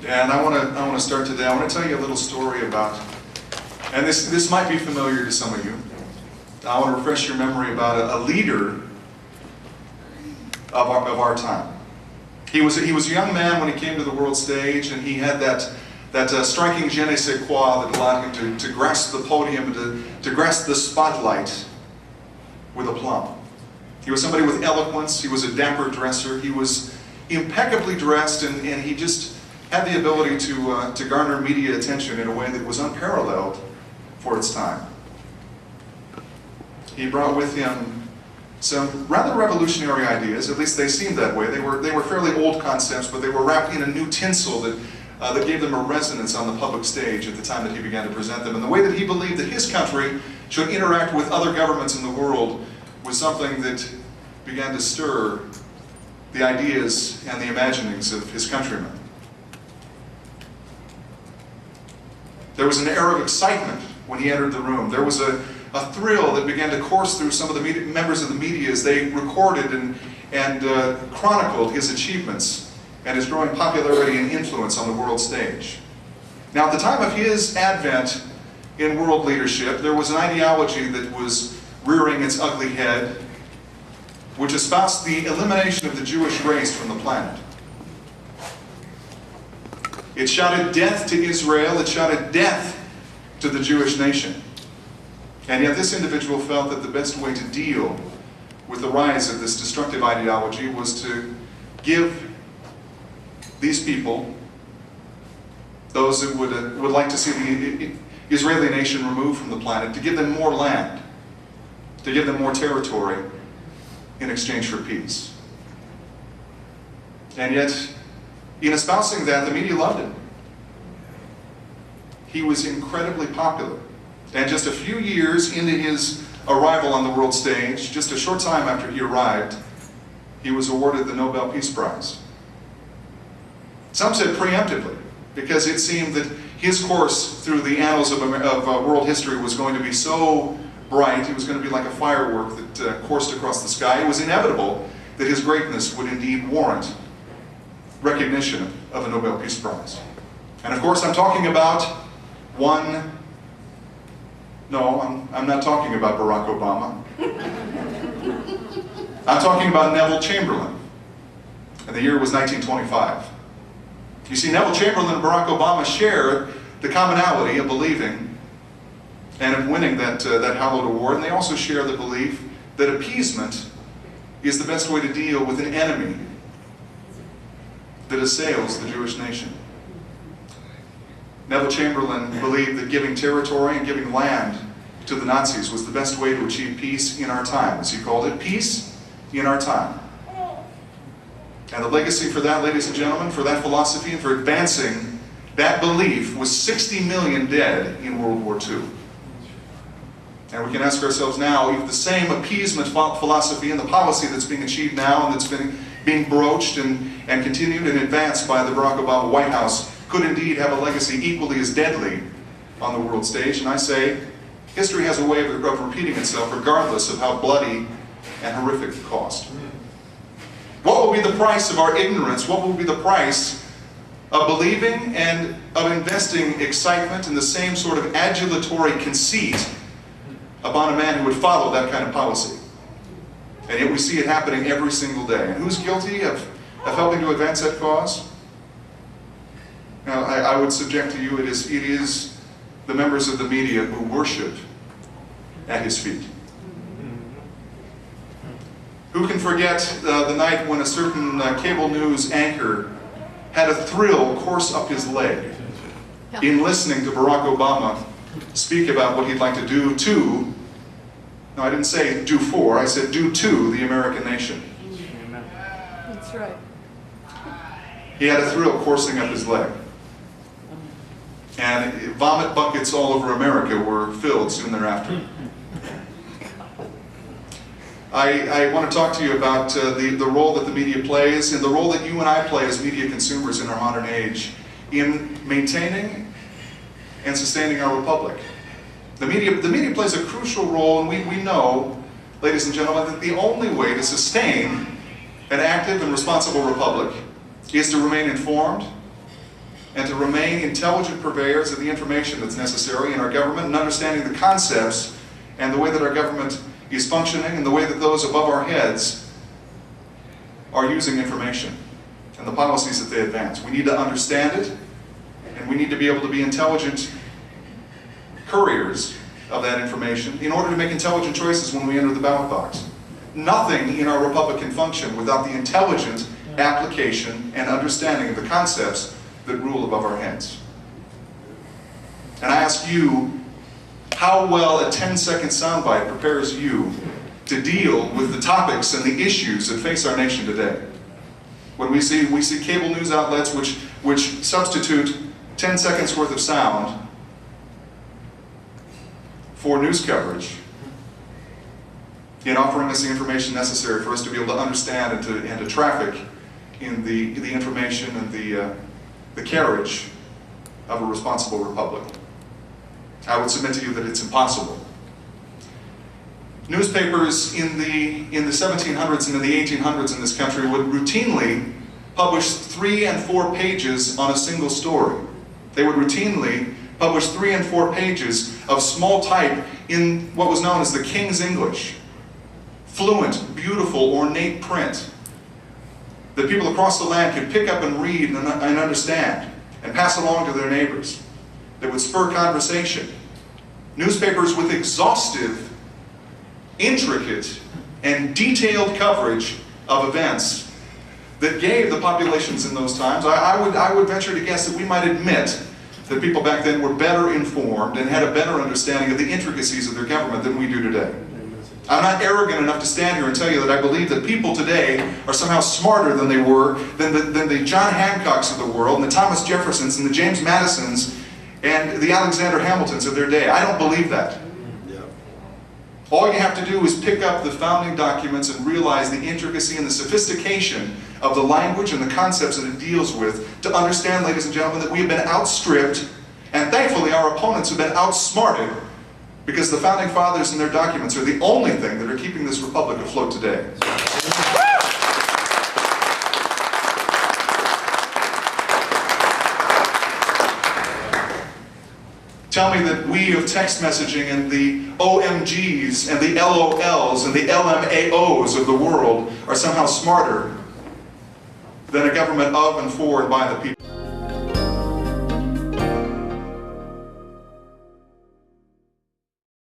And I want to start today. I want to tell you a little story about, and this might be familiar to some of you. I want to refresh your memory about a leader of our time. He was a young man when he came to the world stage, and he had that striking je ne sais quoi that allowed him to grasp the podium and to grasp the spotlight with aplomb. He was somebody with eloquence. He was a dapper dresser. He was impeccably dressed, and he just had the ability to garner media attention in a way that was unparalleled for its time. He brought with him some rather revolutionary ideas. At least they seemed that way. They were fairly old concepts, but they were wrapped in a new tinsel that gave them a resonance on the public stage at the time that he began to present them. And the way that he believed that his country should interact with other governments in the world was something that began to stir the ideas and the imaginings of his countrymen. There was an air of excitement when he entered the room. There was a thrill that began to course through some of the members of the media as they recorded and chronicled his achievements and his growing popularity and influence on the world stage. Now, at the time of his advent in world leadership, there was an ideology that was rearing its ugly head, which espoused the elimination of the Jewish race from the planet. It shouted death to Israel. It shouted death to the Jewish nation. And yet this individual felt that the best way to deal with the rise of this destructive ideology was to give these people, those that would like to see the Israeli nation removed from the planet, to give them more land, to give them more territory in exchange for peace. And yet, in espousing that, the media loved him. He was incredibly popular. And just a few years into his arrival on the world stage, just a short time after he arrived, he was awarded the Nobel Peace Prize. Some said preemptively, because it seemed that his course through the annals of world history was going to be so bright, it was going to be like a firework that coursed across the sky. It was inevitable that his greatness would indeed warrant recognition of a Nobel Peace Prize. And of course I'm talking about I'm not talking about Barack Obama. I'm talking about Neville Chamberlain. And the year was 1925. You see, Neville Chamberlain and Barack Obama share the commonality of believing and of winning that hallowed award, and they also share the belief that appeasement is the best way to deal with an enemy that assails the Jewish nation. Neville Chamberlain believed that giving territory and giving land to the Nazis was the best way to achieve peace in our time, as he called it, peace in our time. And the legacy for that, ladies and gentlemen, for that philosophy and for advancing that belief was 60 million dead in World War II. And we can ask ourselves now if the same appeasement philosophy and the policy that's being achieved now and that's being broached and continued and advanced by the Barack Obama White House could indeed have a legacy equally as deadly on the world stage. And I say, history has a way of repeating itself regardless of how bloody and horrific the cost. What will be the price of our ignorance? What will be the price of believing and of investing excitement in the same sort of adulatory conceit upon a man who would follow that kind of policy? And yet we see it happening every single day. And who's guilty of helping to advance that cause? Now, I would subject to you, it is the members of the media who worship at his feet. Who can forget the night when a certain cable news anchor had a thrill course up his leg in listening to Barack Obama speak about what he'd like to do to, no, I didn't say do for, I said do to the American nation. That's right. He had a thrill coursing up his leg. And vomit buckets all over America were filled soon thereafter. I want to talk to you about the role that the media plays and the role that you and I play as media consumers in our modern age in maintaining and sustaining our republic. The media plays a crucial role, and we know, ladies and gentlemen, that the only way to sustain an active and responsible republic is to remain informed and to remain intelligent purveyors of the information that's necessary in our government and understanding the concepts and the way that our government is functioning and the way that those above our heads are using information and the policies that they advance. We need to understand it, and we need to be able to be intelligent couriers of that information in order to make intelligent choices when we enter the ballot box. Nothing in our republic can function without the intelligent application and understanding of the concepts that rule above our heads. And I ask you, how well a 10-second soundbite prepares you to deal with the topics and the issues that face our nation today. When we see cable news outlets which substitute 10 seconds worth of sound for news coverage in offering us the information necessary for us to be able to understand and to traffic in the information and the carriage of a responsible republic. I would submit to you that it's impossible. Newspapers in the 1700s and in the 1800s in this country would routinely publish 3 and 4 pages on a single story. They would routinely publish 3 and 4 pages of small type in what was known as the King's English. Fluent, beautiful, ornate print that people across the land could pick up and read and understand and pass along to their neighbors, that would spur conversation. Newspapers with exhaustive, intricate, and detailed coverage of events that gave the populations in those times, I would venture to guess that we might admit that people back then were better informed and had a better understanding of the intricacies of their government than we do today. I'm not arrogant enough to stand here and tell you that I believe that people today are somehow smarter than they were, than the John Hancocks of the world, and the Thomas Jeffersons, and the James Madisons, and the Alexander Hamiltons of their day. I don't believe that. All you have to do is pick up the founding documents and realize the intricacy and the sophistication of the language and the concepts that it deals with to understand, ladies and gentlemen, that we have been outstripped, and thankfully our opponents have been outsmarted, because the founding fathers and their documents are the only thing that are keeping this republic afloat today. Tell me that we of text messaging and the OMGs and the LOLs and the LMAOs of the world are somehow smarter than a government of and for and by the people.